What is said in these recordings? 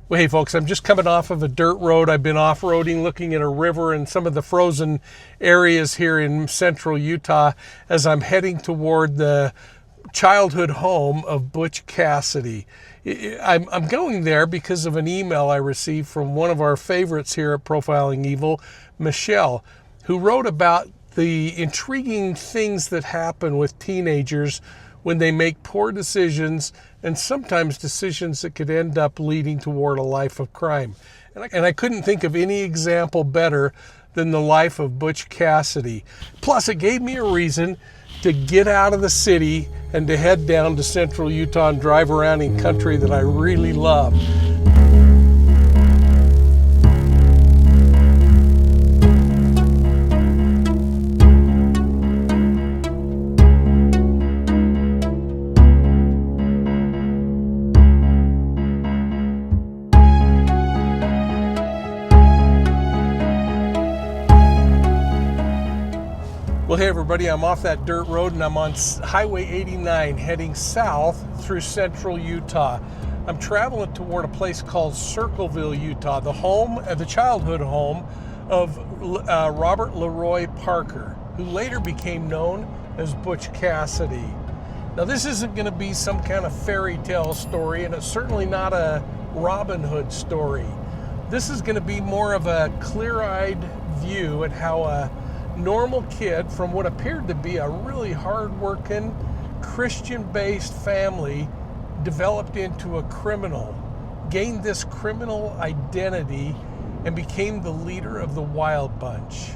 Well, hey folks, I'm just coming off of a dirt road. I've been off-roading, looking at a river and some of the frozen areas here in central Utah as I'm heading toward the childhood home of Butch Cassidy. I'm going there because of an email I received from one of our favorites here at Profiling Evil, Michelle, who wrote about the intriguing things that happen with teenagers when they make poor decisions, and sometimes decisions that could end up leading toward a life of crime. And I couldn't think of any example better than the life of Butch Cassidy. Plus, it gave me a reason to get out of the city and to head down to central Utah and drive around in country that I really love. Well, hey everybody, I'm off that dirt road and I'm on Highway 89 heading south through central Utah. I'm traveling toward a place called Circleville, Utah, the childhood home of Robert LeRoy Parker, who later became known as Butch Cassidy. Now, this isn't going to be some kind of fairy tale story, and it's certainly not a Robin Hood story. This is going to be more of a clear-eyed view at how a normal kid from what appeared to be a really hard-working, Christian-based family developed into a criminal, gained this criminal identity, and became the leader of the Wild Bunch.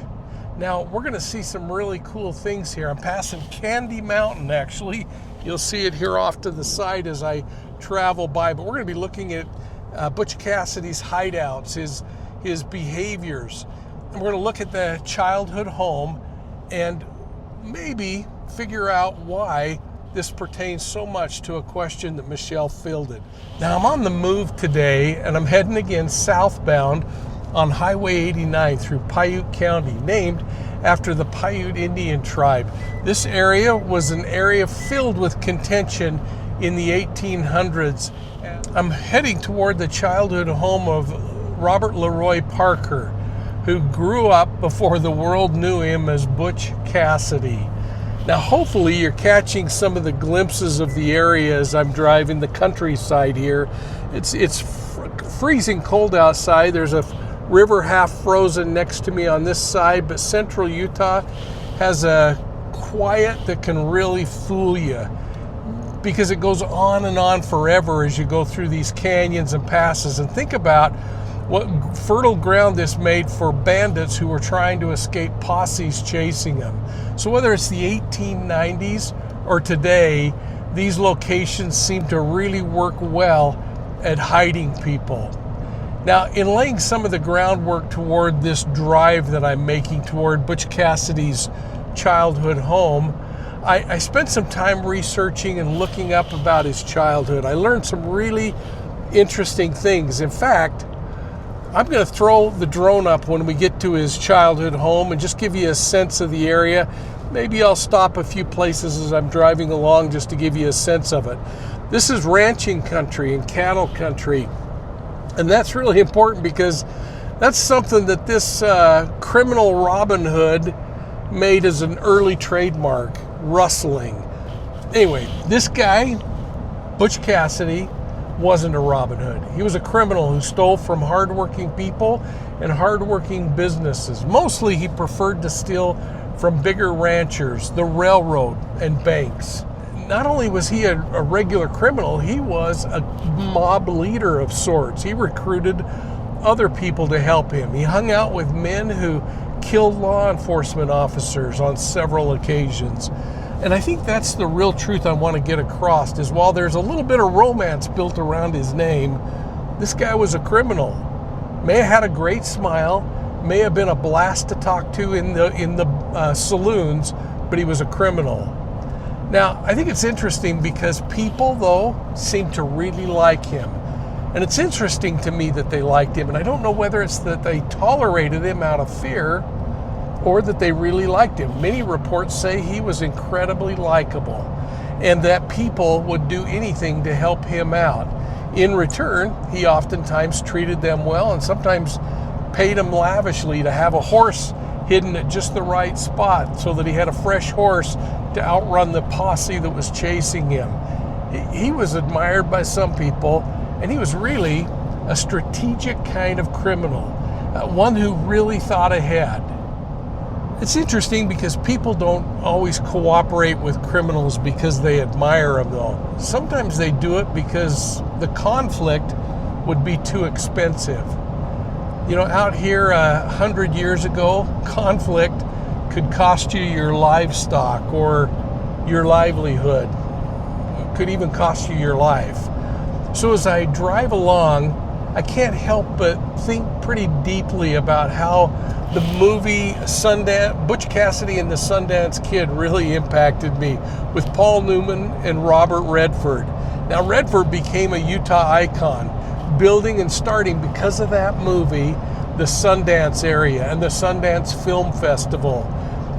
Now, we're going to see some really cool things here. I'm passing Candy Mountain, actually. You'll see it here off to the side as I travel by, but we're going to be looking at Butch Cassidy's hideouts, his behaviors. We're going to look at the childhood home and maybe figure out why this pertains so much to a question that Michelle fielded. Now, I'm on the move today and I'm heading again southbound on Highway 89 through Paiute County, named after the Paiute Indian tribe. This area was an area filled with contention in the 1800s. I'm heading toward the childhood home of Robert LeRoy Parker, who grew up before the world knew him as Butch Cassidy. Now, hopefully you're catching some of the glimpses of the area as I'm driving the countryside here. It's freezing cold outside. There's a river half frozen next to me on this side, but central Utah has a quiet that can really fool you because it goes on and on forever as you go through these canyons and passes. And think about what fertile ground this made for bandits who were trying to escape posses chasing them. So whether it's the 1890s or today, these locations seem to really work well at hiding people. Now, in laying some of the groundwork toward this drive that I'm making toward Butch Cassidy's childhood home, I spent some time researching and looking up about his childhood. I learned some really interesting things. In fact, I'm going to throw the drone up when we get to his childhood home and just give you a sense of the area. Maybe I'll stop a few places as I'm driving along just to give you a sense of it. This is ranching country and cattle country, and that's really important because that's something that this criminal Robin Hood made as an early trademark, rustling. Anyway, this guy, Butch Cassidy, wasn't a Robin Hood. He was a criminal who stole from hardworking people and hardworking businesses. Mostly he preferred to steal from bigger ranchers, the railroad, and banks. Not only was he a regular criminal, he was a mob leader of sorts. He recruited other people to help him. He hung out with men who killed law enforcement officers on several occasions. And I think that's the real truth I want to get across, is while there's a little bit of romance built around his name, this guy was a criminal. May have had a great smile, may have been a blast to talk to in the saloons, but he was a criminal. Now, I think it's interesting because people, though, seem to really like him. And it's interesting to me that they liked him, and I don't know whether it's that they tolerated him out of fear or that they really liked him. Many reports say he was incredibly likable and that people would do anything to help him out. In return, he oftentimes treated them well and sometimes paid them lavishly to have a horse hidden at just the right spot so that he had a fresh horse to outrun the posse that was chasing him. He was admired by some people, and he was really a strategic kind of criminal, one who really thought ahead. It's interesting because people don't always cooperate with criminals because they admire them, though. Sometimes they do it because the conflict would be too expensive. You know, out here 100 years ago, conflict could cost you your livestock or your livelihood. It could even cost you your life. So as I drive along, I can't help but think pretty deeply about how the movie Butch Cassidy and the Sundance Kid really impacted me, with Paul Newman and Robert Redford. Now, Redford became a Utah icon, building and starting because of that movie, the Sundance area and the Sundance Film Festival.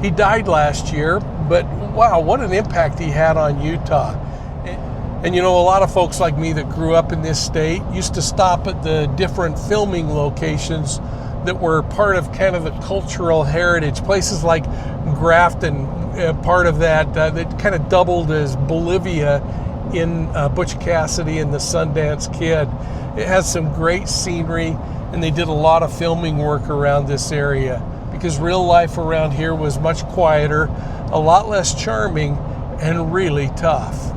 He died last year, but wow, what an impact he had on Utah. And you know, a lot of folks like me that grew up in this state used to stop at the different filming locations that were part of kind of the cultural heritage. Places like Grafton, part of that, that kind of doubled as Bolivia in Butch Cassidy and the Sundance Kid. It has some great scenery, and they did a lot of filming work around this area because real life around here was much quieter, a lot less charming, and really tough.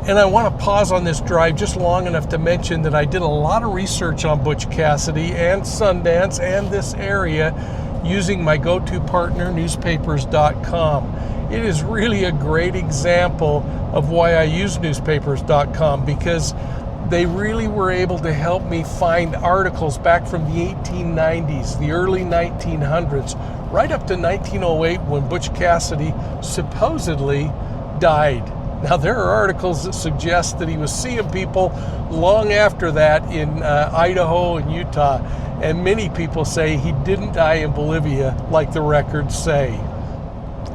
And I want to pause on this drive just long enough to mention that I did a lot of research on Butch Cassidy and Sundance and this area using my go-to partner, newspapers.com. It is really a great example of why I use newspapers.com, because they really were able to help me find articles back from the 1890s, the early 1900s, right up to 1908 when Butch Cassidy supposedly died. Now, there are articles that suggest that he was seeing people long after that in Idaho and Utah, and many people say he didn't die in Bolivia like the records say.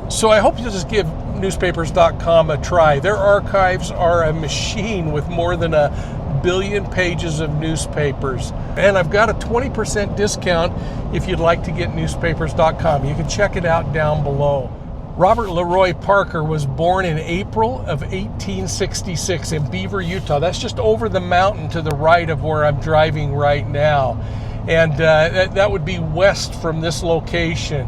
So I hope you'll just give newspapers.com a try. Their archives are a machine with more than 1 billion pages of newspapers. And I've got a 20% discount if you'd like to get newspapers.com. You can check it out down below. Robert LeRoy Parker was born in April of 1866 in Beaver, Utah. That's just over the mountain to the right of where I'm driving right now. And that would be west from this location.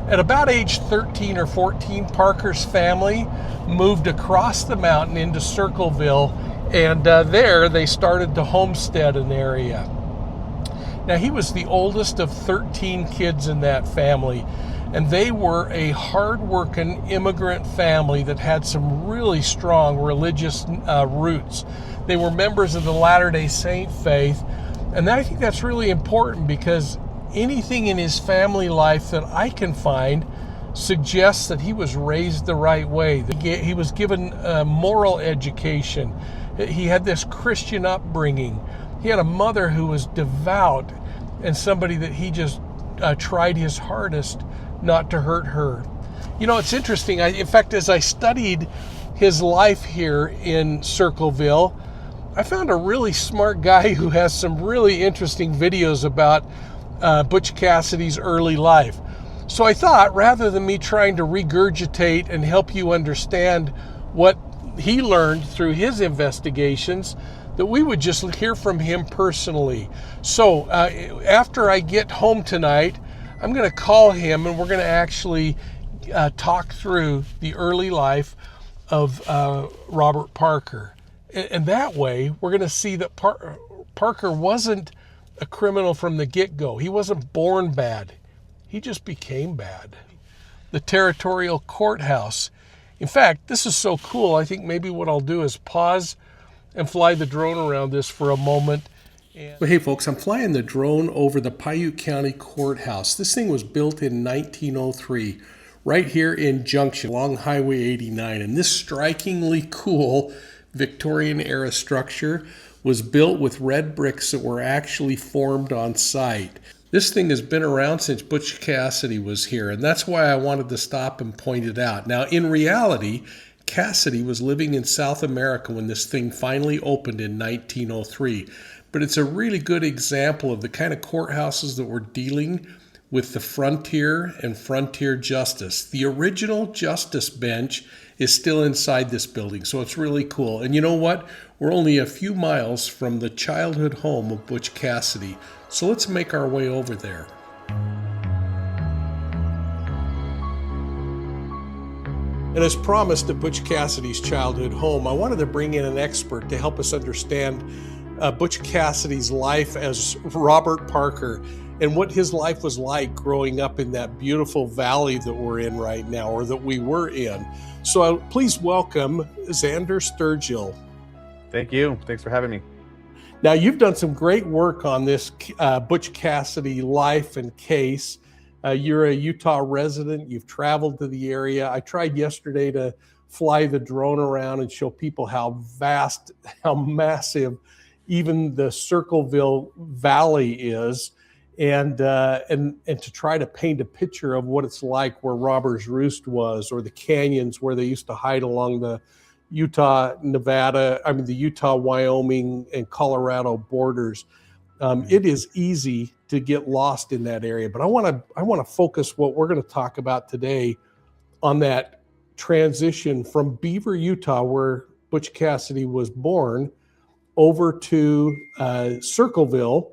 At about age 13 or 14, Parker's family moved across the mountain into Circleville, and there they started to homestead an area. Now, he was the oldest of 13 kids in that family, and they were a hardworking immigrant family that had some really strong religious roots. They were members of the Latter-day Saint faith, and I think that's really important because anything in his family life that I can find suggests that he was raised the right way. He was given a moral education. He had this Christian upbringing. He had a mother who was devout and somebody that he just tried his hardest not to hurt her. You know, it's interesting. In fact, as I studied his life here in Circleville, I found a really smart guy who has some really interesting videos about Butch Cassidy's early life. So I thought, rather than me trying to regurgitate and help you understand what he learned through his investigations, that we would just hear from him personally. So after I get home tonight, I'm going to call him and we're going to actually talk through the early life of Robert Parker. And that way, we're going to see that Parker wasn't a criminal from the get-go. He wasn't born bad. He just became bad. The territorial courthouse. In fact, this is so cool. I think maybe what I'll do is pause and fly the drone around this for a moment. Well, hey folks, I'm flying the drone over the Piute County Courthouse. This thing was built in 1903, right here in Junction, along Highway 89. And this strikingly cool Victorian-era structure was built with red bricks that were actually formed on site. This thing has been around since Butch Cassidy was here, and that's why I wanted to stop and point it out. Now, in reality, Cassidy was living in South America when this thing finally opened in 1903. But it's a really good example of the kind of courthouses that were dealing with the frontier and frontier justice. The original justice bench is still inside this building, so it's really cool. And you know what? We're only a few miles from the childhood home of Butch Cassidy, so let's make our way over there. And as promised at Butch Cassidy's childhood home, I wanted to bring in an expert to help us understand Butch Cassidy's life as Robert Parker and what his life was like growing up in that beautiful valley that we're in right now, or that we were in. So please welcome Xander Sturgill. Thank you. Thanks for having me. Now, you've done some great work on this Butch Cassidy life and case. You're a Utah resident. You've traveled to the area. I tried yesterday to fly the drone around and show people how vast, how massive even the Circleville Valley is, and to try to paint a picture of what it's like where Robber's Roost was, or the canyons where they used to hide along the Utah, Wyoming, and Colorado borders. It is easy to get lost in that area, but I want to focus what we're going to talk about today on that transition from Beaver, Utah, where Butch Cassidy was born, over to Circleville,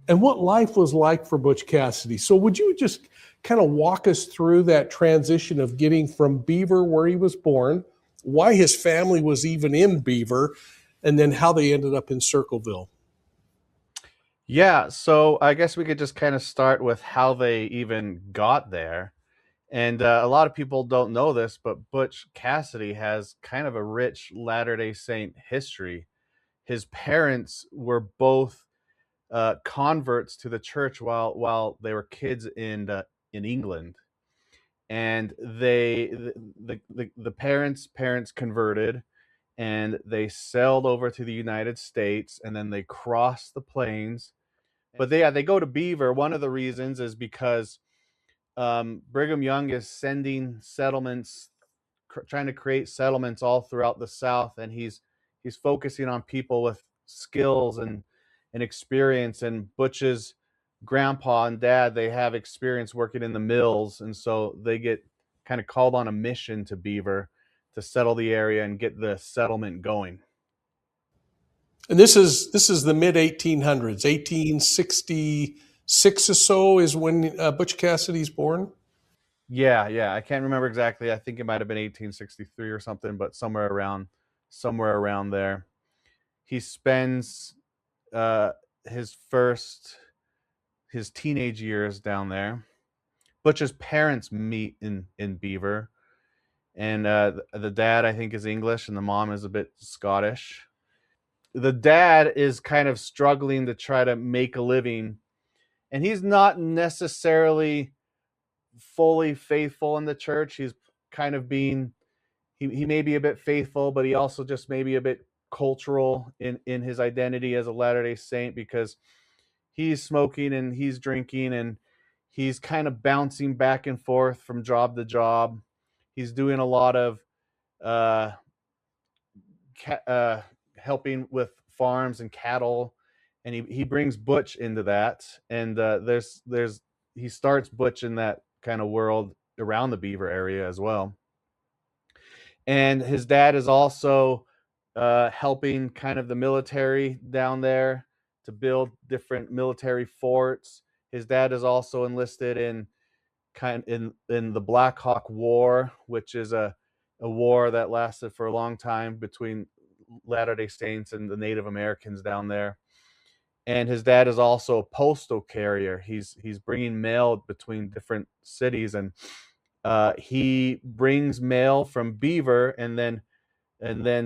and what life was like for Butch Cassidy. So would you just kind of walk us through that transition of getting from Beaver, where he was born, why his family was even in Beaver, and then how they ended up in Circleville? Yeah, so I guess we could just kind of start with how they even got there. And a lot of people don't know this, but Butch Cassidy has kind of a rich Latter-day Saint history. His parents were both converts to the church while they were kids in England, and the parents converted, and they sailed over to the United States, and then they crossed the plains. But they go to Beaver. One of the reasons is because Brigham Young is sending settlements, trying to create settlements all throughout the South, and he's focusing on people with skills and experience. And Butch's grandpa and dad, they have experience working in the mills, and so they get kind of called on a mission to Beaver to settle the area and get the settlement going. And this is the mid 1800s, 1866 or so is when Butch Cassidy's born. Yeah, I can't remember exactly. I think it might have been 1863 or something, but somewhere around there. He spends his teenage years down there. Butch's parents meet in Beaver, and the dad, I think, is English, and the mom is a bit Scottish. The dad is kind of struggling to try to make a living, and he's not necessarily fully faithful in the church. He's kind of being, he may be a bit faithful, but he also just may be a bit cultural in his identity as a Latter-day Saint, because he's smoking and he's drinking, and he's kind of bouncing back and forth from job to job. He's doing a lot of helping with farms and cattle, and he brings Butch into that. And he starts Butch in that kind of world around the Beaver area as well. And his dad is also helping kind of the military down there to build different military forts. His dad is also enlisted in the Black Hawk War, which is a war that lasted for a long time between Latter-day Saints and the Native Americans down there. And his dad is also a postal carrier. He's bringing mail between different cities, and he brings mail from Beaver and then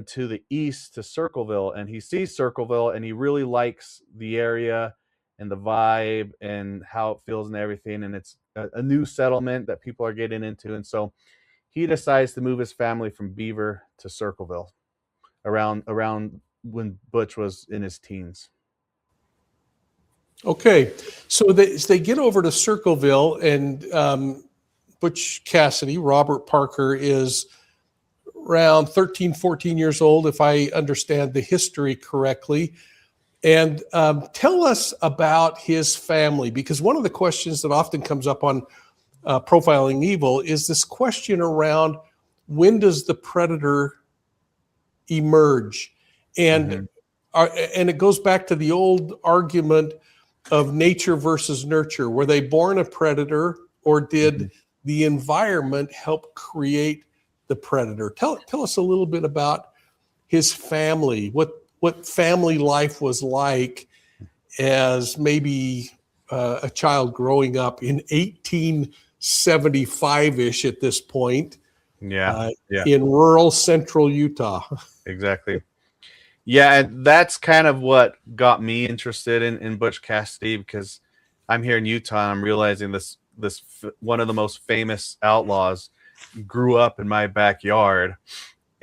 to the east to Circleville. And he sees Circleville, and he really likes the area and the vibe and how it feels and everything. And it's a new settlement that people are getting into. And so he decides to move his family from Beaver to Circleville around when Butch was in his teens. Okay, so they get over to Circleville, and Butch Cassidy, Robert Parker, is around 13, 14 years old, if I understand the history correctly. And tell us about his family, because one of the questions that often comes up on Profiling Evil is this question around, when does the predator emerge? And and it goes back to the old argument of nature versus nurture. Were they born a predator, or did the environment help create the predator? Tell us a little bit about his family, what family life was like as maybe a child growing up in 1875-ish at this point, Yeah. in rural central Utah. Exactly. Yeah, and that's kind of what got me interested in Butch Cassidy, because I'm here in Utah and I'm realizing this one of the most famous outlaws grew up in my backyard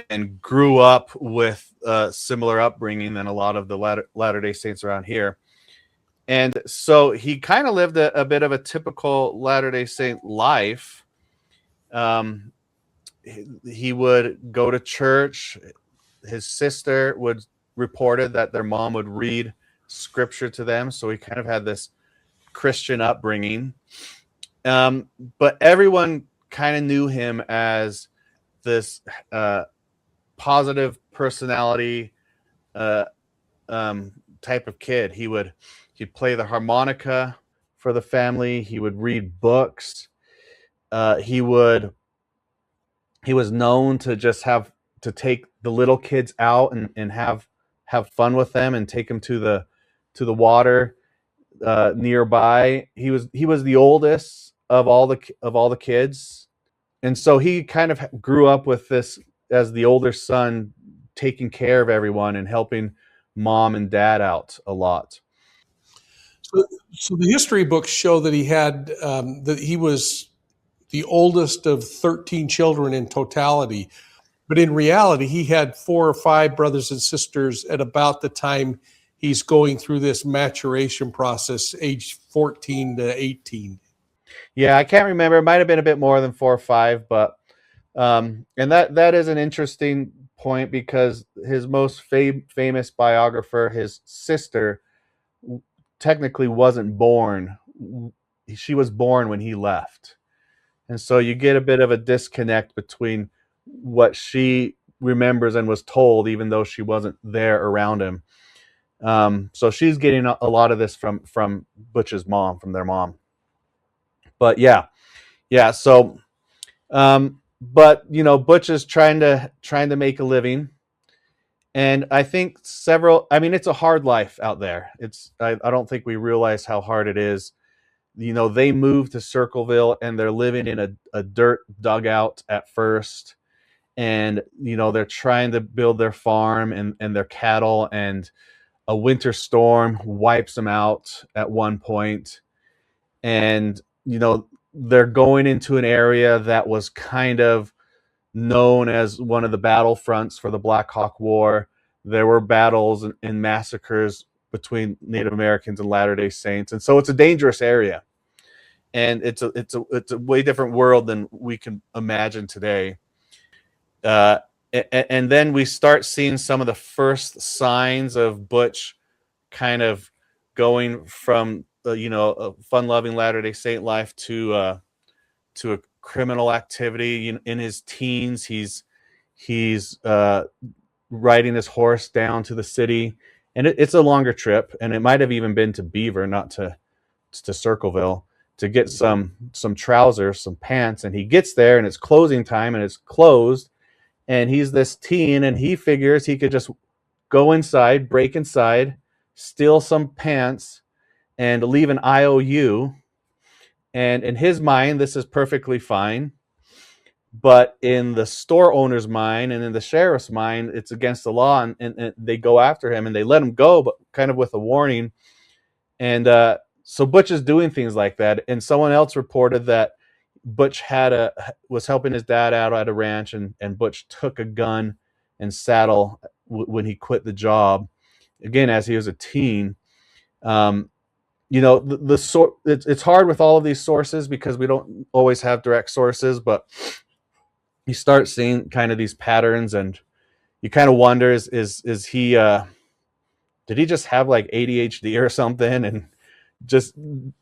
and grew up with a similar upbringing than a lot of the Latter-day Saints around here. And so he kind of lived a bit of a typical Latter-day Saint life. He would go to church. His sister would reported that their mom would read scripture to them, so he kind of had this Christian upbringing. But everyone kind of knew him as this positive personality type of kid. He'd play the harmonica for the family. He would read books. He was known to just take the little kids out and have fun with them and take them to the water nearby. He was the oldest of all the kids, and so he kind of grew up with this as the older son, taking care of everyone and helping mom and dad out a lot. So the history books show that that he was the oldest of 13 children in totality. But in reality, he had 4 or 5 brothers and sisters at about the time he's going through this maturation process, age 14 to 18. Yeah, I can't remember. It might have been a bit more than 4 or 5, but and that is an interesting point, because his most famous biographer, his sister, technically wasn't born. She was born when he left. And so you get a bit of a disconnect between what she remembers and was told, even though she wasn't there around him. So she's getting a lot of this from Butch's mom, from their mom. But yeah. So, but Butch is trying to make a living, and I think it's a hard life out there. I don't think we realize how hard it is. They moved to Circleville and they're living in a dirt dugout at first. And, they're trying to build their farm and their cattle, and a winter storm wipes them out at one point. And, they're going into an area that was kind of known as one of the battlefronts for the Black Hawk War. There were battles and massacres between Native Americans and Latter-day Saints. And so it's a dangerous area. And it's a way different world than we can imagine today. And then we start seeing some of the first signs of Butch kind of going from a fun-loving Latter-day Saint life to a criminal activity. In his teens, he's riding his horse down to the city, and it's a longer trip, and it might have even been to Beaver, not to Circleville, to get some trousers, some pants. And he gets there and it's closing time and it's closed, and he's this teen and he figures he could just go inside, break inside, steal some pants and leave an IOU. And in his mind, this is perfectly fine. But in the store owner's mind and in the sheriff's mind, it's against the law, and they go after him and they let him go, but kind of with a warning. And so Butch is doing things like that. And someone else reported that Butch was helping his dad out at a ranch, and Butch took a gun and saddle when he quit the job, again, as he was a teen. It's hard with all of these sources because we don't always have direct sources, but you start seeing kind of these patterns, and you kind of wonder, is he did he just have like ADHD or something, and just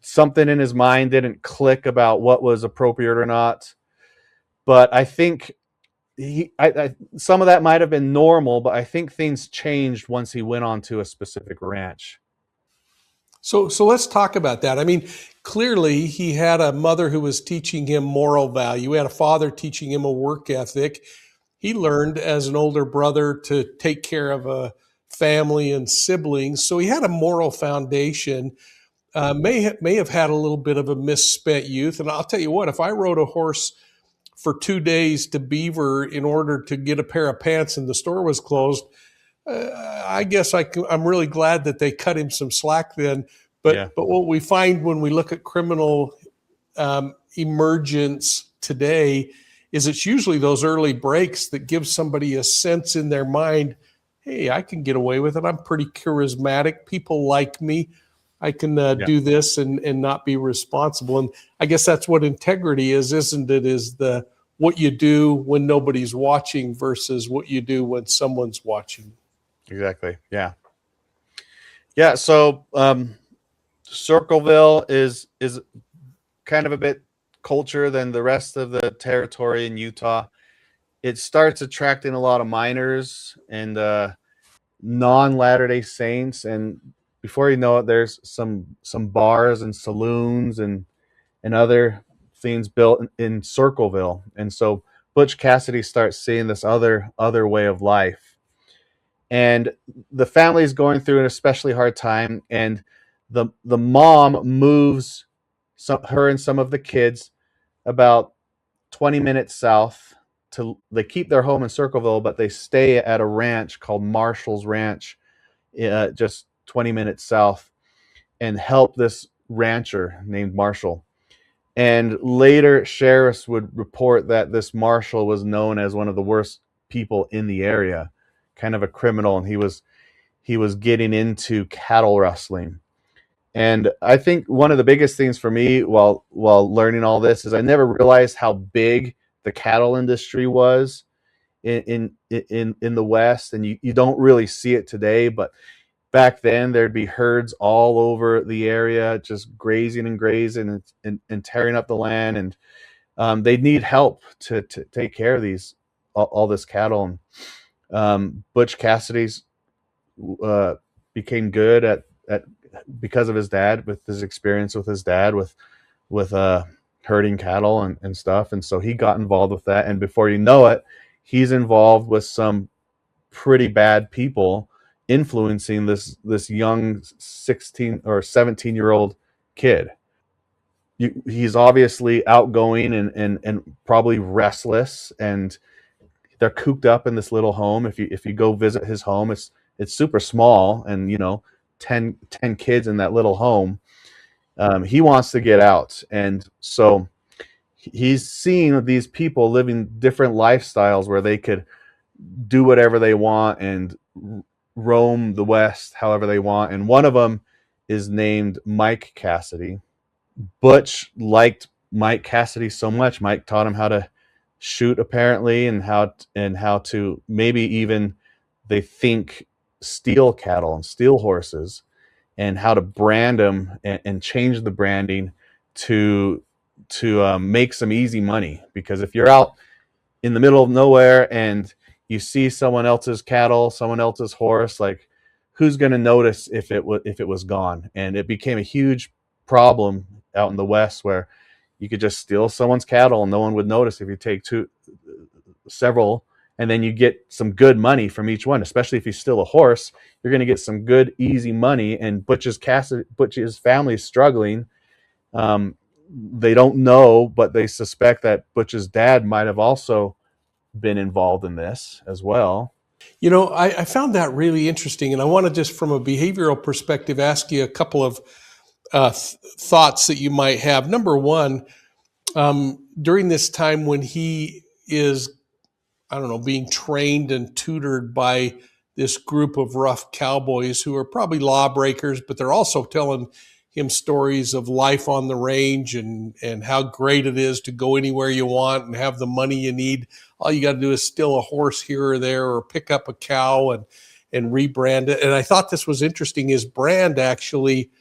something in his mind didn't click about what was appropriate or not. But I think some of that might have been normal, but I think things changed once he went on to a specific ranch. So let's talk about that. I mean, clearly he had a mother who was teaching him moral value. He had a father teaching him a work ethic. He learned as an older brother to take care of a family and siblings. So he had a moral foundation. May have had a little bit of a misspent youth. And I'll tell you what, if I rode a horse for 2 days to Beaver in order to get a pair of pants and the store was closed, I guess I'm really glad that they cut him some slack then. Yeah. But what we find when we look at criminal emergence today is it's usually those early breaks that give somebody a sense in their mind, hey, I can get away with it. I'm pretty charismatic. People like me. I can Yeah. do this and not be responsible. And I guess that's what integrity is, isn't it? Is the what you do when nobody's watching versus what you do when someone's watching. Exactly. Yeah. Yeah. So Circleville is kind of a bit culture than the rest of the territory in Utah. It starts attracting a lot of miners and non Latter-day Saints, and before you know it, there's some bars and saloons and other things built in Circleville. And so Butch Cassidy starts seeing this other way of life, and the family is going through an especially hard time. And the mom moves her and some of the kids about 20 minutes south. They keep their home in Circleville, but they stay at a ranch called Marshall's Ranch, just 20 minutes south, and help this rancher named Marshall. And later, sheriffs would report that this Marshall was known as one of the worst people in the area, kind of a criminal, and he was getting into cattle rustling. And I think one of the biggest things for me while learning all this is I never realized how big the cattle industry was in the West, and you don't really see it today, but back then there'd be herds all over the area just grazing and tearing up the land, and they'd need help to take care of these all this cattle. And Butch Cassidy's became good at because of his dad, with his experience with his dad with herding cattle and stuff, and so he got involved with that, and before you know it, he's involved with some pretty bad people influencing this young 16 or 17-year-old kid. He's obviously outgoing and probably restless, and they're cooped up in this little home. If you go visit his home, it's super small, and 10 kids in that little home. He wants to get out, and so he's seeing these people living different lifestyles where they could do whatever they want and roam the West however they want. And one of them is named Mike Cassidy. Butch liked Mike Cassidy so much. Mike taught him how to shoot, apparently, and how to maybe even, they think, steal cattle and steal horses, and how to brand them and change the branding to make some easy money. Because if you're out in the middle of nowhere and you see someone else's cattle, someone else's horse, like, who's going to notice if it was gone? And it became a huge problem out in the West, where you could just steal someone's cattle and no one would notice if you take several, and then you get some good money from each one. Especially if you steal a horse, you're going to get some good, easy money. And Butch's family is struggling. They don't know, but they suspect that Butch's dad might have also been involved in this as well. I found that really interesting, and I want to just, from a behavioral perspective, ask you a couple of thoughts that you might have. Number one, during this time when he is, I don't know, being trained and tutored by this group of rough cowboys who are probably lawbreakers, but they're also telling him stories of life on the range and how great it is to go anywhere you want and have the money you need. All you got to do is steal a horse here or there or pick up a cow and rebrand it. And I thought this was interesting. His brand actually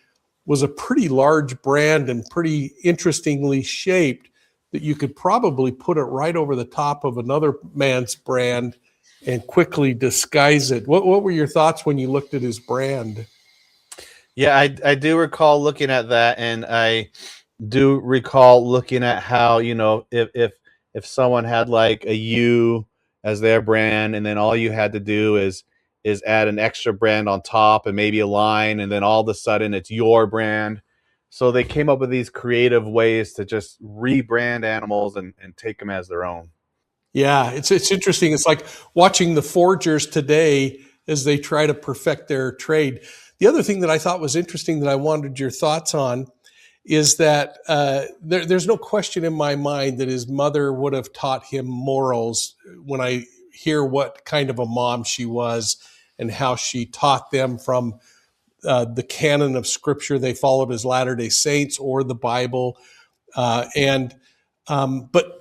was a pretty large brand and pretty interestingly shaped that you could probably put it right over the top of another man's brand and quickly disguise it. What were your thoughts when you looked at his brand? Yeah, I do recall looking at that, and I do recall looking at how, if someone had like a U as their brand, and then all you had to do is add an extra brand on top and maybe a line, and then all of a sudden it's your brand. So they came up with these creative ways to just rebrand animals and take them as their own. Yeah, it's interesting. It's like watching the forgers today as they try to perfect their trade. The other thing that I thought was interesting that I wanted your thoughts on is that there's no question in my mind that his mother would have taught him morals when I hear what kind of a mom she was and how she taught them from the canon of scripture they followed as Latter-day Saints or the Bible. But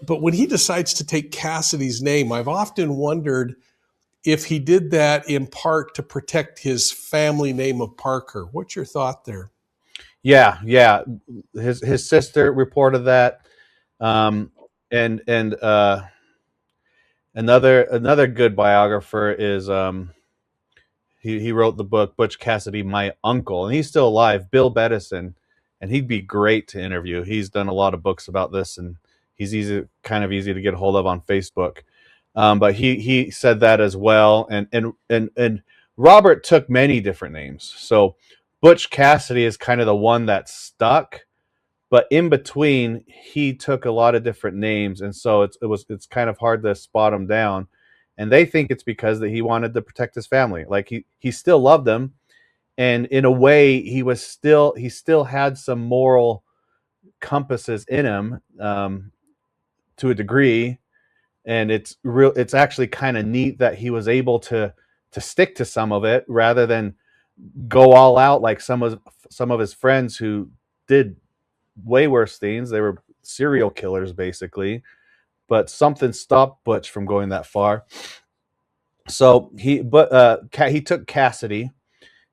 when he decides to take Cassidy's name, I've often wondered if he did that in part to protect his family name of Parker. What's your thought there? Yeah. His sister reported that, and another good biographer is he wrote the book Butch Cassidy, My Uncle, and he's still alive, Bill Bettison, and he'd be great to interview. He's done a lot of books about this, and he's kind of easy to get a hold of on Facebook. But he said that as well, and Robert took many different names. So Butch Cassidy is kind of the one that stuck, but in between he took a lot of different names, and so it's kind of hard to spot him down. And they think it's because that he wanted to protect his family. Like he still loved them, and in a way he still had some moral compasses in him, to a degree. And it's actually kind of neat that he was able to stick to some of it rather than go all out like some of his friends who did way worse things. They were serial killers basically, but something stopped Butch from going that far. So he took Cassidy,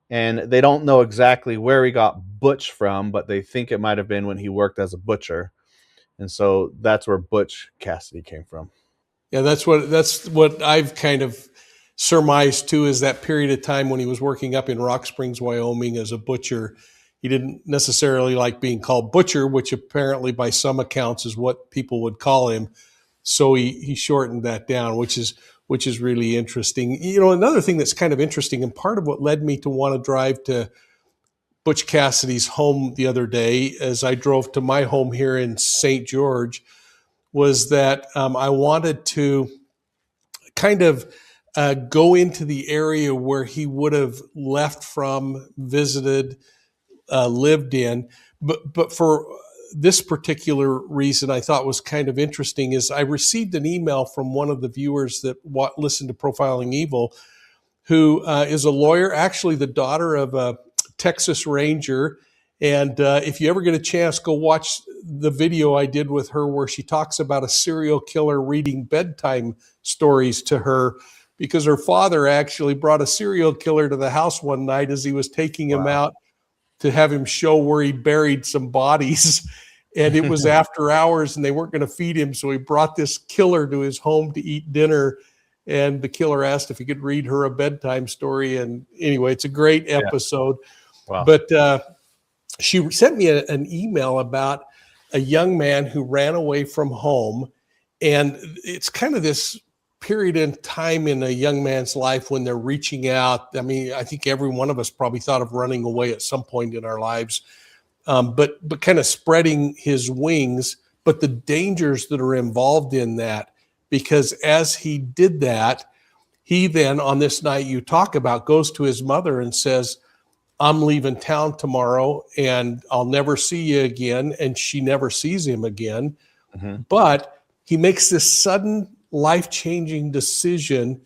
and they don't know exactly where he got Butch from, but they think it might have been when he worked as a butcher, and so that's where Butch Cassidy came from. Yeah, that's what I've kind of surmised too, is that period of time when he was working up in Rock Springs, Wyoming as a butcher. He didn't necessarily like being called butcher, which apparently by some accounts is what people would call him. So he shortened that down, which is really interesting. Another thing that's kind of interesting, and part of what led me to want to drive to Butch Cassidy's home the other day as I drove to my home here in St. George, was that I wanted to kind of go into the area where he would have left from, visited, lived in. But for this particular reason I thought was kind of interesting is I received an email from one of the viewers that listened to Profiling Evil, who is a lawyer, actually the daughter of a Texas Ranger. And if you ever get a chance, go watch the video I did with her where she talks about a serial killer reading bedtime stories to her, because her father actually brought a serial killer to the house one night as he was taking him out to have him show where he buried some bodies. And it was after hours and they weren't going to feed him. So he brought this killer to his home to eat dinner. And the killer asked if he could read her a bedtime story. And anyway, it's a great episode. Yeah. Wow. But she sent me an email about a young man who ran away from home. And it's kind of this period in time in a young man's life when they're reaching out. I mean, I think every one of us probably thought of running away at some point in our lives, but kind of spreading his wings, but the dangers that are involved in that, because as he did that, he then on this night you talk about goes to his mother and says, I'm leaving town tomorrow and I'll never see you again. And she never sees him again. Mm-hmm. But he makes this sudden life-changing decision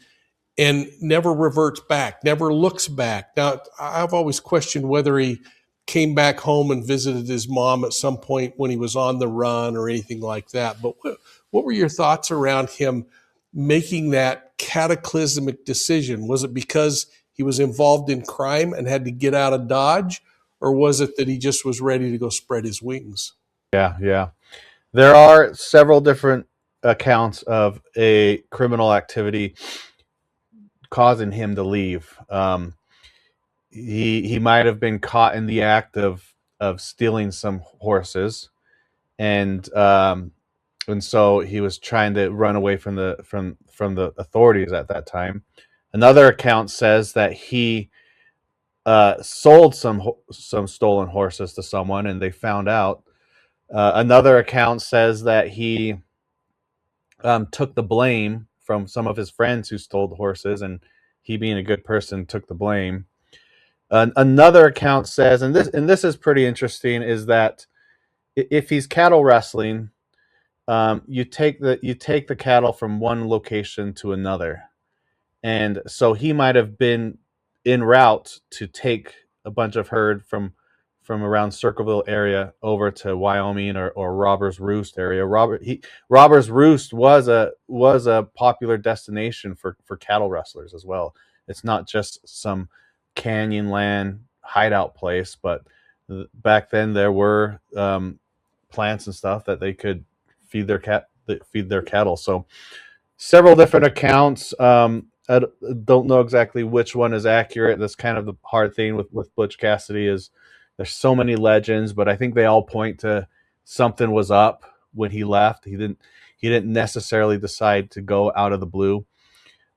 and never reverts back, never looks back. Now, I've always questioned whether he came back home and visited his mom at some point when he was on the run or anything like that. But what were your thoughts around him making that cataclysmic decision? Was it because he was involved in crime and had to get out of Dodge, or was it that he just was ready to go spread his wings? Yeah. There are several different accounts of a criminal activity causing him to leave. He might have been caught in the act of stealing some horses, and so he was trying to run away from the authorities at that time. Another account says that he sold some stolen horses to someone, and they found out. Another account says that he took the blame from some of his friends who stole the horses, and he, being a good person, took the blame. Another account says, and this is pretty interesting, is that if he's cattle wrestling, you take the cattle from one location to another, and so he might have been en route to take a bunch of herd from around Circleville area over to Wyoming or Robbers Roost area. Robbers Roost was a popular destination for cattle rustlers as well. It's not just some canyon land hideout place, but back then there were plants and stuff that they could feed their cattle. So several different accounts. I don't know exactly which one is accurate. That's kind of the hard thing with Butch Cassidy, is there's so many legends, but I think they all point to something was up when he left. He didn't necessarily decide to go out of the blue.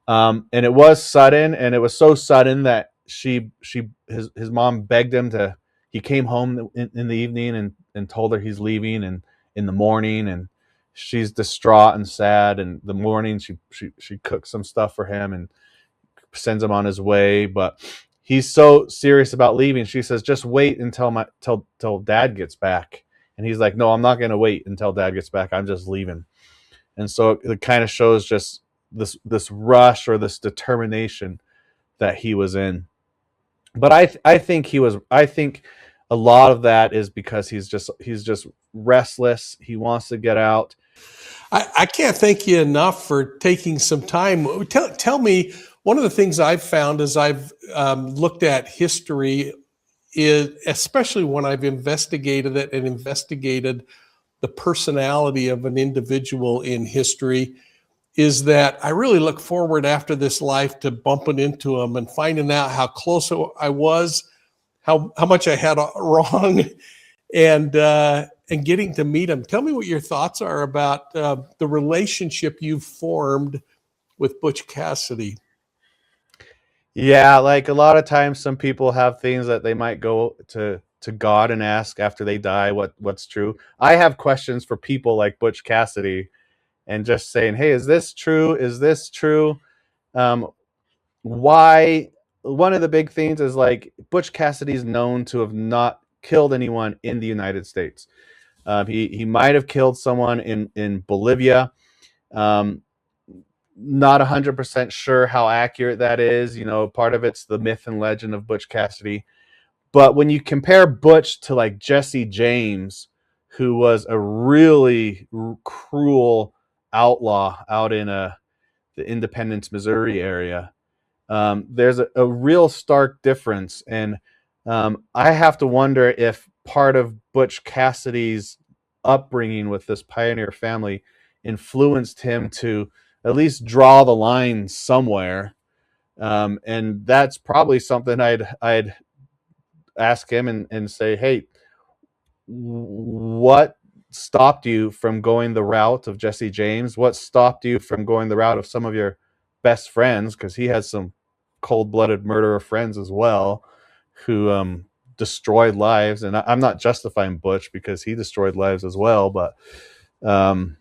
And it was sudden, and it was so sudden that his mom begged him to. He came home in the evening and told her he's leaving, and in the morning, and she's distraught and sad. And the morning she cooks some stuff for him and sends him on his way. But he's so serious about leaving. She says, "Just wait till Dad gets back." And he's like, "No, I'm not going to wait until Dad gets back. I'm just leaving." And so it kind of shows just this rush or this determination that he was in. But I think a lot of that is because he's just restless. He wants to get out. I can't thank you enough for taking some time. Tell me, one of the things I've found as I've looked at history, is especially when I've investigated it and investigated the personality of an individual in history, is that I really look forward after this life to bumping into them and finding out how close I was, how much I had wrong, and getting to meet them. Tell me what your thoughts are about the relationship you've formed with Butch Cassidy. Yeah, like a lot of times, some people have things that they might go to God and ask after they die what's true. I have questions for people like Butch Cassidy, and just saying, "Hey, is this true? Is this true?" Um, why? One of the big things is, like, Butch Cassidy's known to have not killed anyone in the United States. He might have killed someone in Bolivia. Um, Not 100% sure how accurate that is. Part of it's the myth and legend of Butch Cassidy. But when you compare Butch to, like, Jesse James, who was a really cruel outlaw out in the Independence, Missouri area, there's a real stark difference. And I have to wonder if part of Butch Cassidy's upbringing with this pioneer family influenced him to at least draw the line somewhere. And that's probably something I'd ask him and say, "Hey, what stopped you from going the route of Jesse James? What stopped you from going the route of some of your best friends?" Because he has some cold-blooded murderer friends as well, who destroyed lives. And I'm not justifying Butch, because he destroyed lives as well. But um,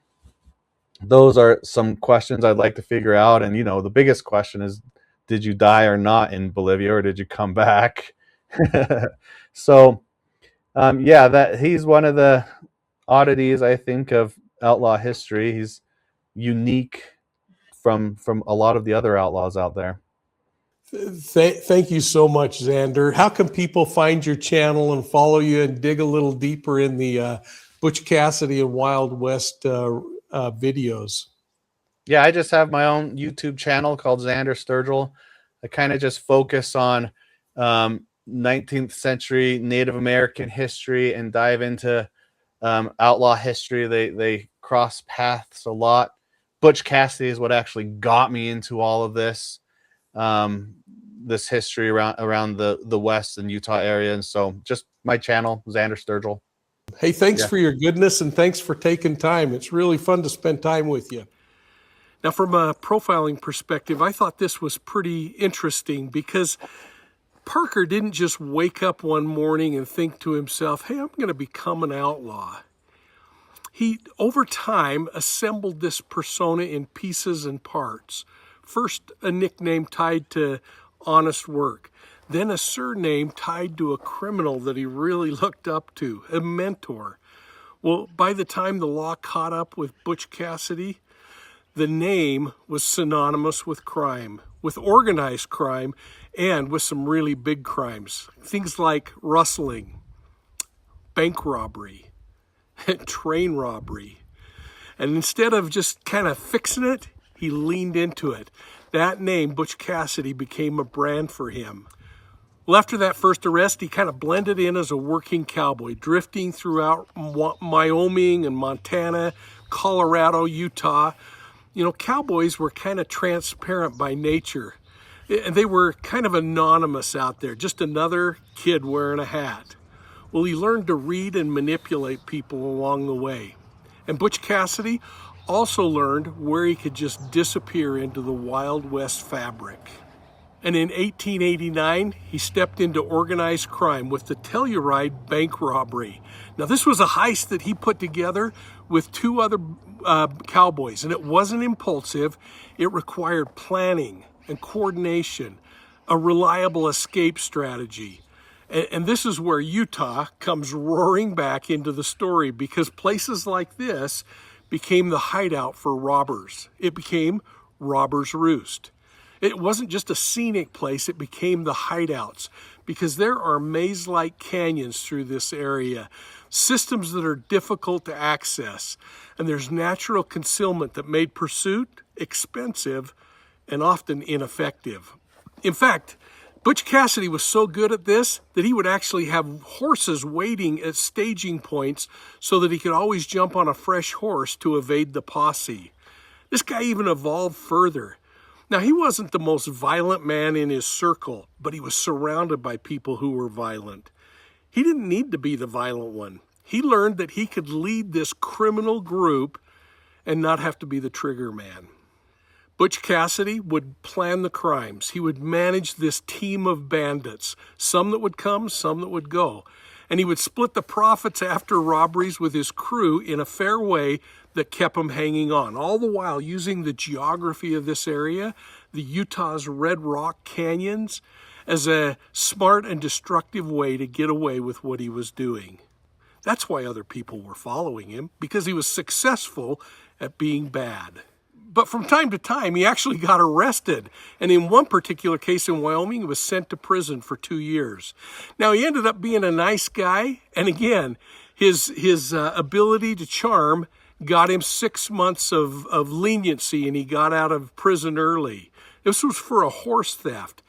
those are some questions I'd like to figure out. And the biggest question is, did you die or not in Bolivia, or did you come back? So yeah, that he's one of the oddities, I think, of outlaw history. He's unique from a lot of the other outlaws out there. Thank you so much, Xander. How can people find your channel and follow you and dig a little deeper in the Butch Cassidy and Wild West videos? Yeah, I just have my own YouTube channel called Xander Sturgill. I kind of just focus on 19th century Native American history and dive into outlaw history. They cross paths a lot. Butch Cassidy is what actually got me into all of this. This history around the West and Utah area. And so just my channel, Xander Sturgill. Hey, thanks for your goodness and thanks for taking time. It's really fun to spend time with you. Now, from a profiling perspective, I thought this was pretty interesting because Parker didn't just wake up one morning and think to himself, hey, I'm going to become an outlaw. He, over time, assembled this persona in pieces and parts. First, a nickname tied to honest work. Then a surname tied to a criminal that he really looked up to, a mentor. Well, by the time the law caught up with Butch Cassidy, the name was synonymous with crime, with organized crime, and with some really big crimes. Things like rustling, bank robbery, train robbery. And instead of just kind of fixing it, he leaned into it. That name, Butch Cassidy, became a brand for him. Well, after that first arrest, he kind of blended in as a working cowboy, drifting throughout Wyoming and Montana, Colorado, Utah. You know, cowboys were kind of transparent by nature. And they were kind of anonymous out there, just another kid wearing a hat. Well, he learned to read and manipulate people along the way. And Butch Cassidy also learned where he could just disappear into the Wild West fabric. And in 1889, he stepped into organized crime with the Telluride bank robbery. Now, this was a heist that he put together with two other cowboys, and it wasn't impulsive. It required planning and coordination, a reliable escape strategy. And this is where Utah comes roaring back into the story, because places like this became the hideout for robbers. It became Robbers' Roost. It wasn't just a scenic place, it became the hideouts, because there are maze-like canyons through this area, systems that are difficult to access, and there's natural concealment that made pursuit expensive and often ineffective. In fact, Butch Cassidy was so good at this that he would actually have horses waiting at staging points so that he could always jump on a fresh horse to evade the posse. This guy even evolved further. Now, he wasn't the most violent man in his circle, but he was surrounded by people who were violent. He didn't need to be the violent one. He learned that he could lead this criminal group and not have to be the trigger man. Butch Cassidy would plan the crimes. He would manage this team of bandits, some that would come, some that would go. And he would split the profits after robberies with his crew in a fair way that kept him hanging on, all the while using the geography of this area, the Utah's Red Rock Canyons, as a smart and destructive way to get away with what he was doing. That's why other people were following him, because he was successful at being bad. But from time to time, he actually got arrested. And in one particular case in Wyoming, he was sent to prison for 2 years. Now, he ended up being a nice guy. And again, his ability to charm got him 6 months of leniency, and he got out of prison early. This was for a horse theft.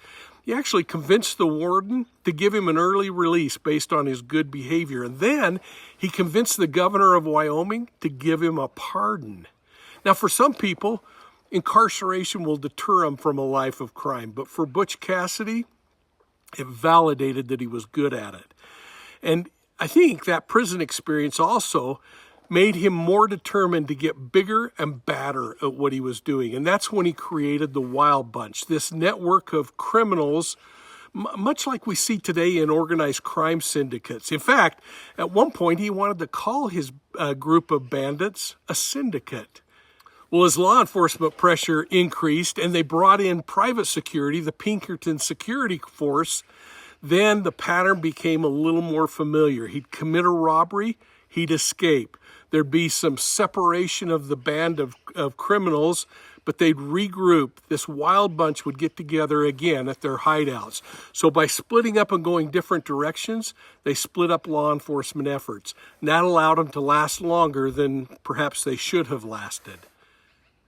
He actually convinced the warden to give him an early release based on his good behavior. And then he convinced the governor of Wyoming to give him a pardon. Now, for some people, incarceration will deter them from a life of crime. But for Butch Cassidy, it validated that he was good at it. And I think that prison experience also made him more determined to get bigger and badder at what he was doing. And that's when he created the Wild Bunch, this network of criminals, much like we see today in organized crime syndicates. In fact, at one point, he wanted to call his group of bandits a syndicate. Well, as law enforcement pressure increased and they brought in private security, the Pinkerton Security Force, then the pattern became a little more familiar. He'd commit a robbery, he'd escape. There'd be some separation of the band of criminals, but they'd regroup. This wild bunch would get together again at their hideouts. So by splitting up and going different directions, they split up law enforcement efforts. And that allowed them to last longer than perhaps they should have lasted.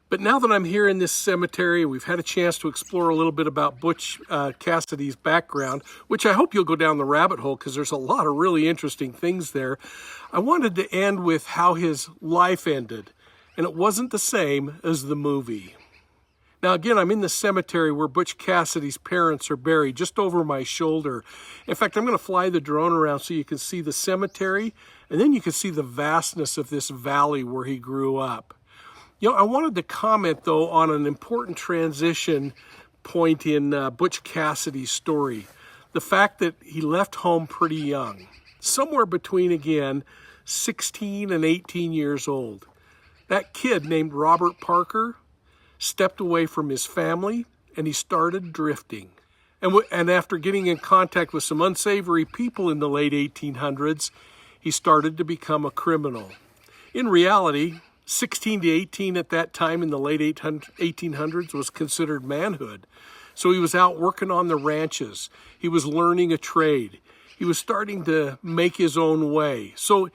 But now that I'm here in this cemetery, we've had a chance to explore a little bit about Butch Cassidy's background, which I hope you'll go down the rabbit hole because there's a lot of really interesting things there. I wanted to end with how his life ended, and it wasn't the same as the movie. Now again, I'm in the cemetery where Butch Cassidy's parents are buried, just over my shoulder. In fact, I'm going to fly the drone around so you can see the cemetery, and then you can see the vastness of this valley where he grew up. You know, I wanted to comment, though, on an important transition point in Butch Cassidy's story. The fact that he left home pretty young, somewhere between, again, 16 and 18 years old. That kid named Robert Parker stepped away from his family, and he started drifting. And after getting in contact with some unsavory people in the late 1800s, he started to become a criminal. In reality, 16 to 18 at that time in the late 1800s was considered manhood. So he was out working on the ranches. He was learning a trade. He was starting to make his own way. So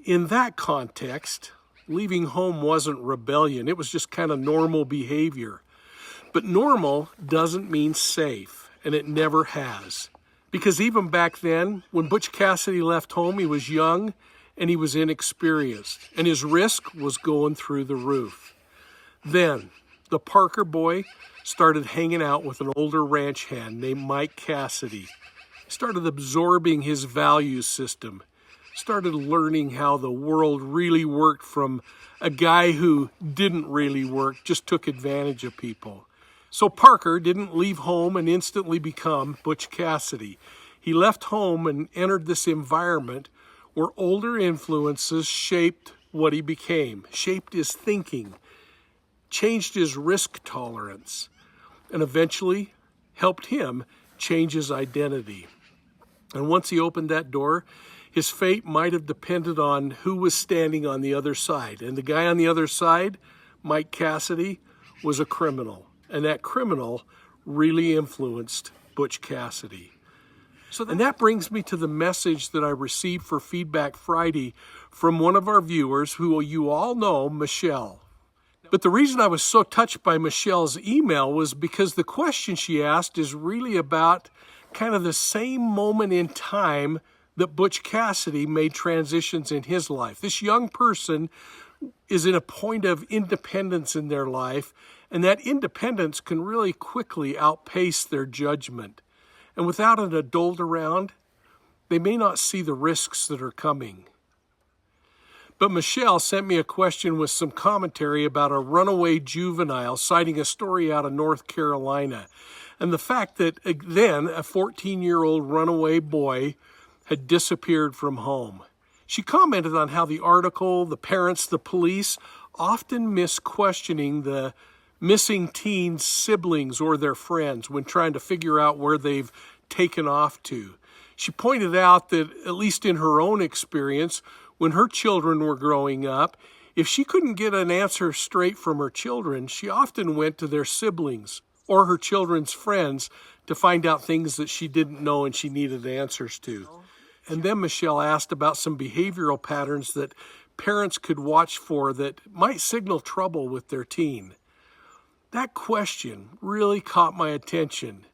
in that context, leaving home wasn't rebellion. It was just kind of normal behavior. But normal doesn't mean safe, and it never has. Because even back then, when Butch Cassidy left home, he was young and he was inexperienced, and his risk was going through the roof. Then, the Parker boy started hanging out with an older ranch hand named Mike Cassidy. Started absorbing his value system. Started learning how the world really worked from a guy who didn't really work, just took advantage of people. So Parker didn't leave home and instantly become Butch Cassidy. He left home and entered this environment where older influences shaped what he became, shaped his thinking, changed his risk tolerance, and eventually helped him change his identity. And once he opened that door, his fate might have depended on who was standing on the other side. And the guy on the other side, Mike Cassidy, was a criminal. And that criminal really influenced Butch Cassidy. And that brings me to the message that I received for Feedback Friday from one of our viewers who you all know, Michelle. But the reason I was so touched by Michelle's email was because the question she asked is really about kind of the same moment in time that Butch Cassidy made transitions in his life. This young person is in a point of independence in their life, and that independence can really quickly outpace their judgment. And without an adult around, they may not see the risks that are coming. But Michelle sent me a question with some commentary about a runaway juvenile, citing a story out of North Carolina, and the fact that then a 14-year-old runaway boy had disappeared from home. She commented on how the article, the parents, the police often miss questioning the missing teen's siblings or their friends when trying to figure out where they've taken off to. She pointed out that, at least in her own experience, when her children were growing up, if she couldn't get an answer straight from her children, she often went to their siblings or her children's friends to find out things that she didn't know and she needed answers to. And then Michelle asked about some behavioral patterns that parents could watch for that might signal trouble with their teen. That question really caught my attention.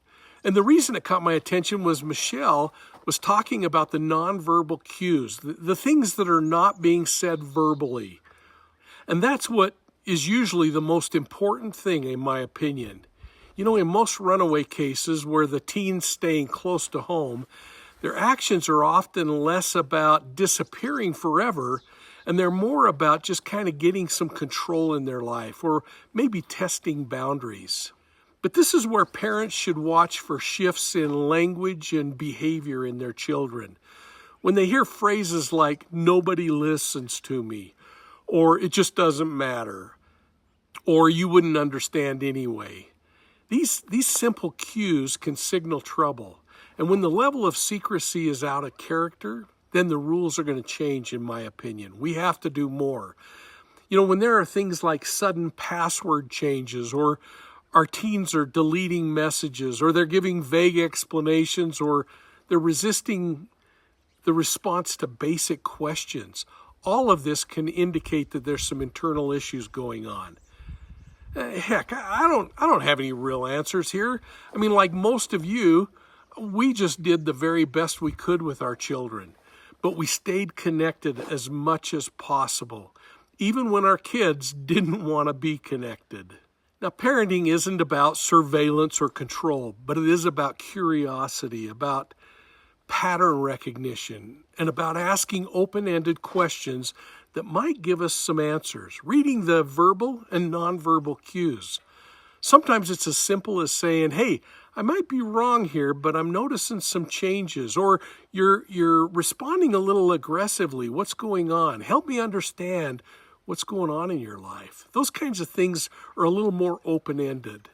And the reason it caught my attention was Michelle was talking about the nonverbal cues, the things that are not being said verbally. And that's what is usually the most important thing, in my opinion. You know, in most runaway cases where the teen's staying close to home, their actions are often less about disappearing forever, and they're more about just kind of getting some control in their life or maybe testing boundaries. But this is where parents should watch for shifts in language and behavior in their children. When they hear phrases like, "nobody listens to me," or "it just doesn't matter," or "you wouldn't understand anyway," these simple cues can signal trouble. And when the level of secrecy is out of character, then the rules are going to change, in my opinion. We have to do more. You know, when there are things like sudden password changes, or our teens are deleting messages, or they're giving vague explanations, or they're resisting the response to basic questions, all of this can indicate that there's some internal issues going on. Heck, I don't have any real answers here. I mean, like most of you, we just did the very best we could with our children, but we stayed connected as much as possible, even when our kids didn't want to be connected. Now, parenting isn't about surveillance or control, but it is about curiosity, about pattern recognition, and about asking open-ended questions that might give us some answers, reading the verbal and nonverbal cues. Sometimes it's as simple as saying, hey, I might be wrong here, but I'm noticing some changes, or you're responding a little aggressively. What's going on? Help me understand what's going on in your life. Those kinds of things are a little more open-ended.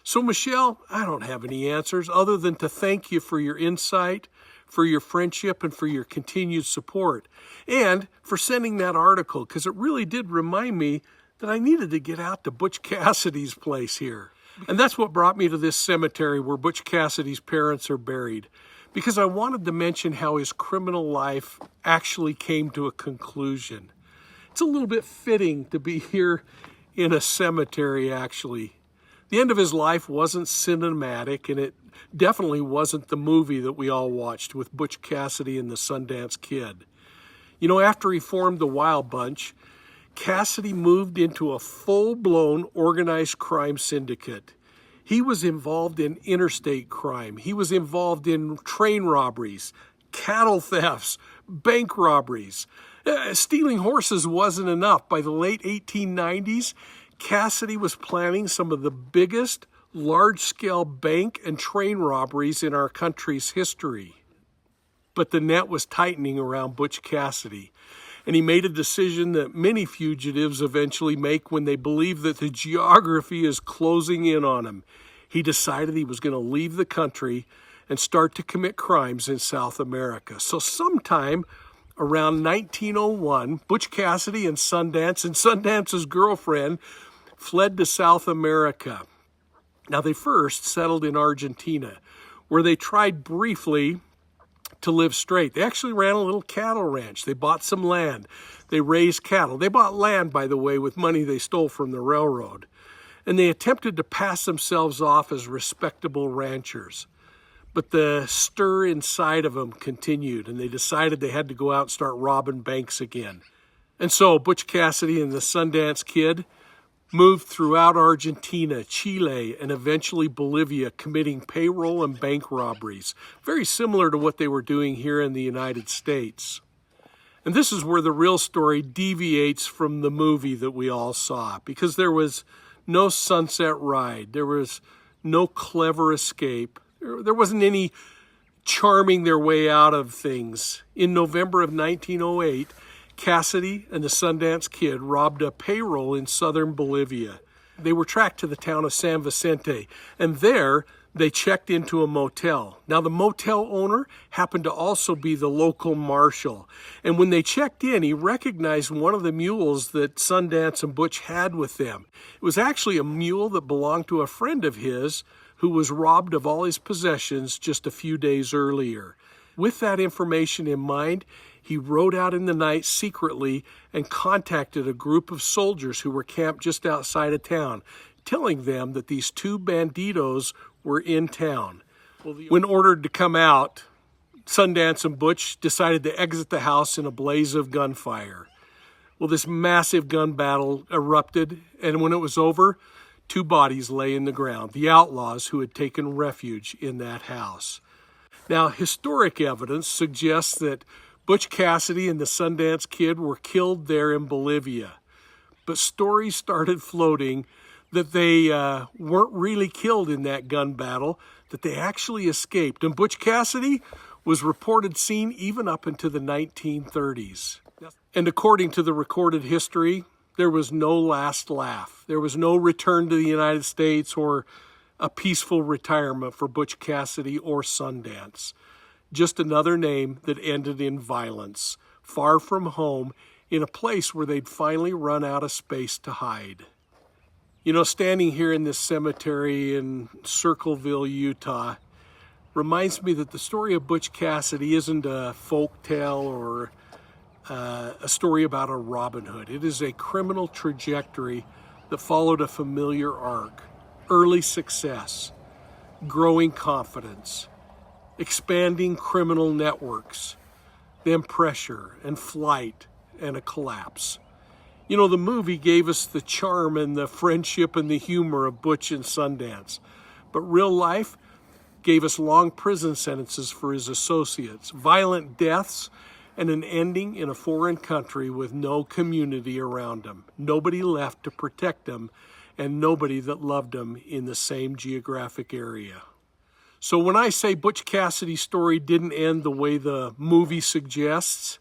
So, Michelle, I don't have any answers other than to thank you for your insight, for your friendship, and for your continued support, and for sending that article, because it really did remind me that I needed to get out to Butch Cassidy's place here. And that's what brought me to this cemetery where Butch Cassidy's parents are buried, because I wanted to mention how his criminal life actually came to a conclusion. It's a little bit fitting to be here in a cemetery, actually. The end of his life wasn't cinematic, and it definitely wasn't the movie that we all watched with Butch Cassidy and the Sundance Kid. You know, after he formed the Wild Bunch, Cassidy moved into a full-blown organized crime syndicate. He was involved in interstate crime. He was involved in train robberies, cattle thefts, bank robberies. Stealing horses wasn't enough. By the late 1890s, Cassidy was planning some of the biggest large-scale bank and train robberies in our country's history. But the net was tightening around Butch Cassidy, and he made a decision that many fugitives eventually make when they believe that the geography is closing in on them. He decided he was going to leave the country and start to commit crimes in South America. So sometime around 1901, Butch Cassidy and Sundance's girlfriend fled to South America. Now, they first settled in Argentina, where they tried briefly to live straight. They actually ran a little cattle ranch. They bought some land. They raised cattle. They bought land, by the way, with money they stole from the railroad. And they attempted to pass themselves off as respectable ranchers. But the stir inside of them continued, and they decided they had to go out and start robbing banks again. And so Butch Cassidy and the Sundance Kid moved throughout Argentina, Chile, and eventually Bolivia, committing payroll and bank robberies, very similar to what they were doing here in the United States. And this is where the real story deviates from the movie that we all saw, because there was no sunset ride, there was no clever escape, there wasn't any charming their way out of things. In November of 1908, Cassidy and the Sundance Kid robbed a payroll in southern Bolivia. They were tracked to the town of San Vicente, and there they checked into a motel. Now, the motel owner happened to also be the local marshal, and when they checked in, he recognized one of the mules that Sundance and Butch had with them. It was actually a mule that belonged to a friend of his who was robbed of all his possessions just a few days earlier. With that information in mind, he rode out in the night secretly and contacted a group of soldiers who were camped just outside of town, telling them that these two banditos were in town. When ordered to come out, Sundance and Butch decided to exit the house in a blaze of gunfire. Well, this massive gun battle erupted, and when it was over, two bodies lay in the ground, the outlaws who had taken refuge in that house. Now, historic evidence suggests that Butch Cassidy and the Sundance Kid were killed there in Bolivia. But stories started floating that they weren't really killed in that gun battle, that they actually escaped. And Butch Cassidy was reported seen even up into the 1930s. And according to the recorded history, there was no last laugh. There was no return to the United States or a peaceful retirement for Butch Cassidy or Sundance. Just another name that ended in violence, far from home, in a place where they'd finally run out of space to hide. You know, standing here in this cemetery in Circleville, Utah, reminds me that the story of Butch Cassidy isn't a folk tale or a story about a Robin Hood. It is a criminal trajectory that followed a familiar arc: early success, growing confidence, expanding criminal networks, then pressure and flight and a collapse. You know, the movie gave us the charm and the friendship and the humor of Butch and Sundance, but real life gave us long prison sentences for his associates, violent deaths, and an ending in a foreign country with no community around him, nobody left to protect him, and nobody that loved him in the same geographic area. So when I say Butch Cassidy's story didn't end the way the movie suggests,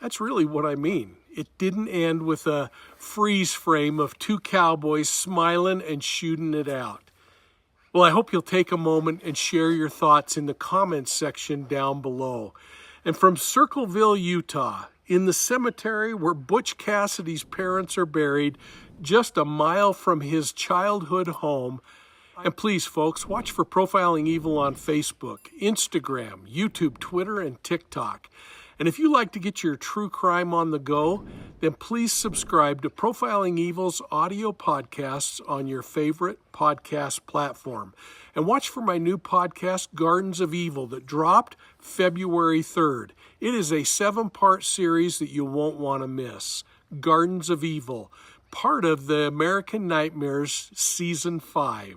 that's really what I mean. It didn't end with a freeze frame of two cowboys smiling and shooting it out. Well, I hope you'll take a moment and share your thoughts in the comments section down below. And from Circleville, Utah, in the cemetery where Butch Cassidy's parents are buried, just a mile from his childhood home. And please, folks, watch for Profiling Evil on Facebook, Instagram, YouTube, Twitter, and TikTok. And if you like to get your true crime on the go, then please subscribe to Profiling Evil's audio podcasts on your favorite podcast platform. And watch for my new podcast, Gardens of Evil, that dropped February 3rd. It is a 7-part series that you won't want to miss. Gardens of Evil, part of the American Nightmares Season 5.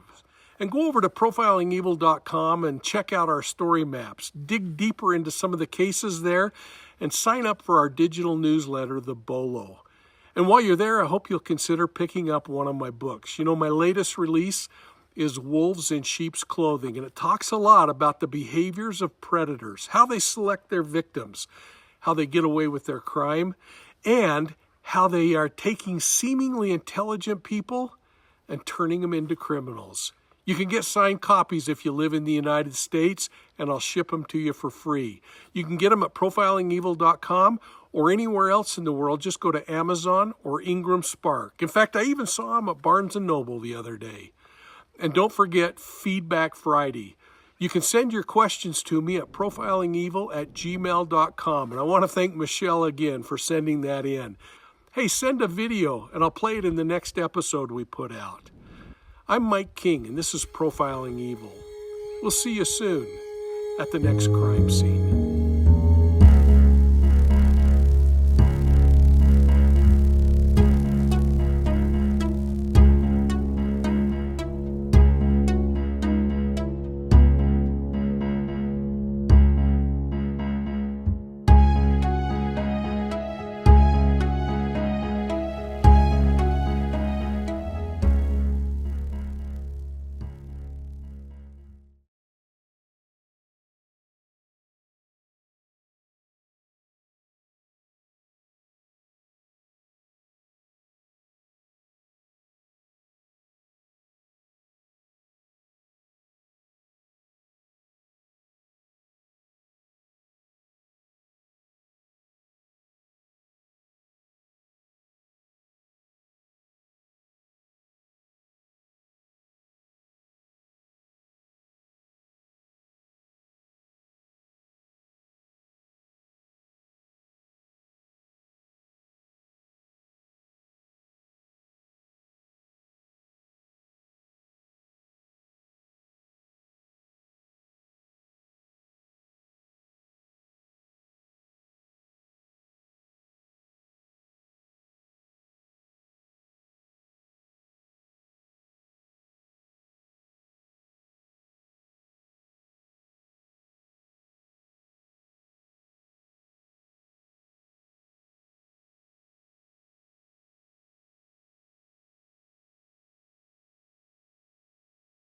And go over to profilingevil.com and check out our story maps. Dig deeper into some of the cases there and sign up for our digital newsletter, The Bolo. And while you're there, I hope you'll consider picking up one of my books. You know, my latest release is Wolves in Sheep's Clothing, and it talks a lot about the behaviors of predators, how they select their victims, how they get away with their crime, and how they are taking seemingly intelligent people and turning them into criminals. You can get signed copies if you live in the United States, and I'll ship them to you for free. You can get them at profilingevil.com or anywhere else in the world. Just go to Amazon or Ingram Spark. In fact, I even saw them at Barnes & Noble the other day. And don't forget Feedback Friday. You can send your questions to me at profilingevil@gmail.com. And I want to thank Michelle again for sending that in. Hey, send a video, and I'll play it in the next episode we put out. I'm Mike King, and this is Profiling Evil. We'll see you soon at the next crime scene.